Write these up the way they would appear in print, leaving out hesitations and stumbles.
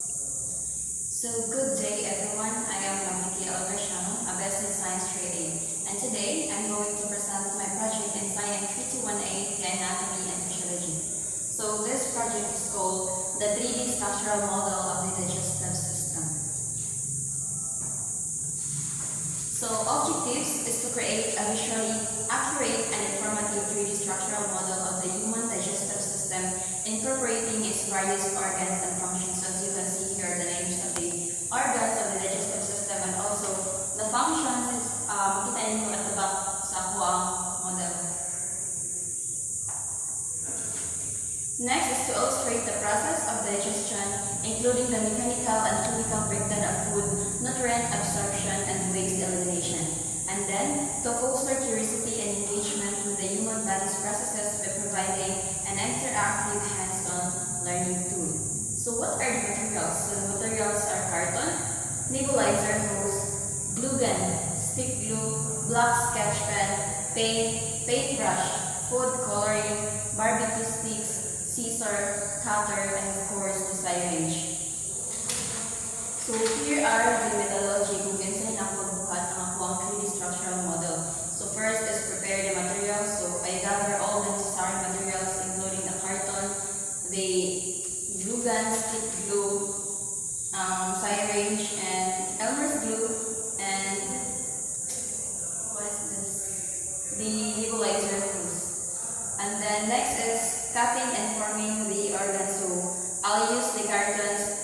So good day everyone, I am Ramiki Albershano, a business science trade and today I'm going to present my project in Science 3218, the anatomy and physiology. So this project is called the 3D structural model of the digestive system. So objectives is to create a visually accurate and informative 3D structural model of the human digestive system, incorporating its various organs and functions. As you can see here, the names of the organs of the digestive system and also the functions is makita ninyo at the back sa kuwang model. Next is to illustrate the process of digestion, including the mechanical and chemical breakdown of food, nutrient absorption, and waste elimination. And then, to foster curiosity and engagement with the human body's processes by providing an interactive hands-on learning tool. So what are the materials? So the materials are carton, nebulizer hose, glue gun, stick glue, black sketch pen, paintbrush, food coloring, barbecue sticks, scissor, cutter, and of course the syringe. So here are the methodology kung kinsa na pagbuhat ang akuang 3D structural model. So first is prepare the materials. So I gather all the necessary materials including the carton, the glue gun, stick glue, syringe, and Elmer's glue, and what is this? The nebulizer hose. And then next is cutting and forming the organs. So I'll use the cartons,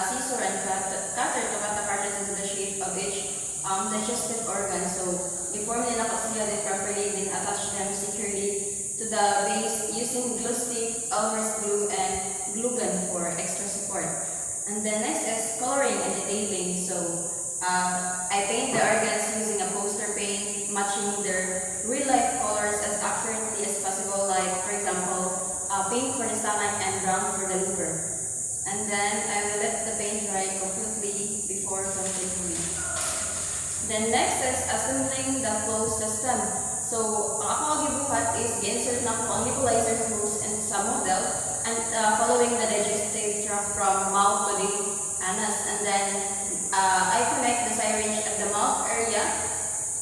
scissor and cutter to cut the cartons into the shape of each digestive organ. So i-form nila kasi they properly, then attach them securely to the base using glue stick, Elmer's glue, and glue gun for extra support. And then next is coloring and detailing. So I paint the organs using a poster paint, matching their real-life colors as accurately as possible, like for example, pink for the stomach and brown for the liver. And then I will let the paint dry completely before continuing. Then next is assembling the flow system. So ang ako gibuhat is i-insert na ko ang nebulizer hose and sa model and following the digestive tract from mouth to the anus. And then I connect the syringe at the mouth area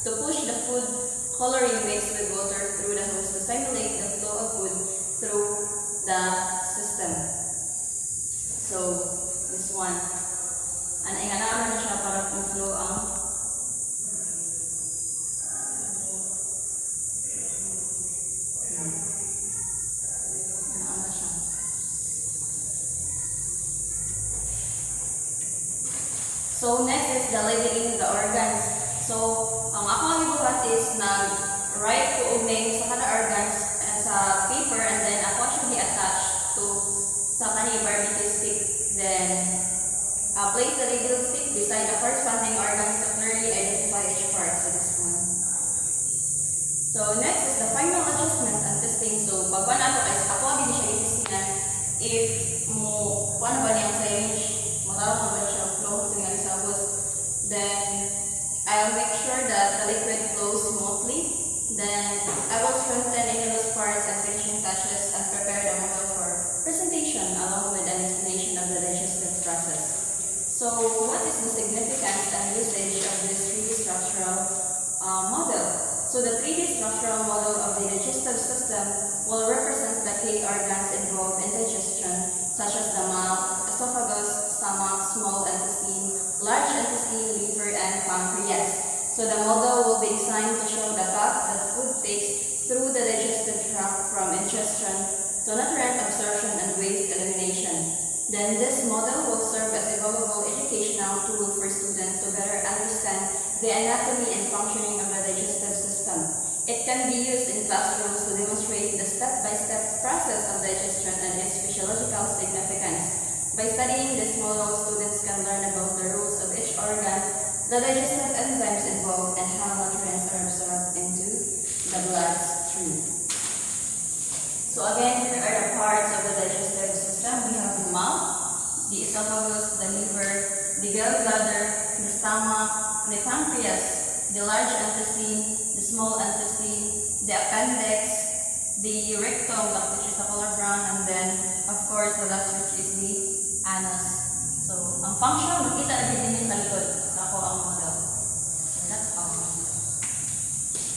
to push the food coloring mixed with water through the hose to simulate the flow of food through the system. So this one. And inganaman na siya para flow ang So next is the labeling the organs. So ang ako ang ibuhat is nag-write ko og name sa kada organs sa paper and then ako siya i-attach to sa kani barbecue stick. Then place the label stick beside the corresponding organs to clearly identify each part. So this one. So next is the final adjustment and testing. So pagkuha na ito is ako ang siya i-testingan if mo paano ba niyang syringe matawag ba siya flow tingnan sa hose. Then I'll make sure that the liquid flows smoothly. Then I will strengthen any loose parts and finishing touches and prepare the model for presentation along with an explanation of the digestive process. So what is the significance and usage of this 3D structural model? So the 3D structural model of the digestive system will represent the key organs involved in digestion, such as the mouth, esophagus, stomach, small intestine, large intestine, liver, and pancreas. So the model will be designed to show the path that food takes through the digestive tract from ingestion to nutrient absorption and waste elimination. Then this model will serve as a valuable educational tool for students to better understand the anatomy and functioning of the digestive system. It can be used in classrooms to demonstrate the step-by-step process of digestion and its physiological significance. By studying this model, students can learn about the roles of each organ, the digestive enzymes involved, and how nutrients are absorbed into the bloodstream. So again, here are the parts of the digestive system. We have the mouth, the esophagus, the liver, the gallbladder, the stomach, the pancreas, the large intestine, the small intestine, the appendix, the rectum, which is the color brown, and then of course the last which is the anus. So Ang function, makita na din din sa likod. Ako ang model. And that's all.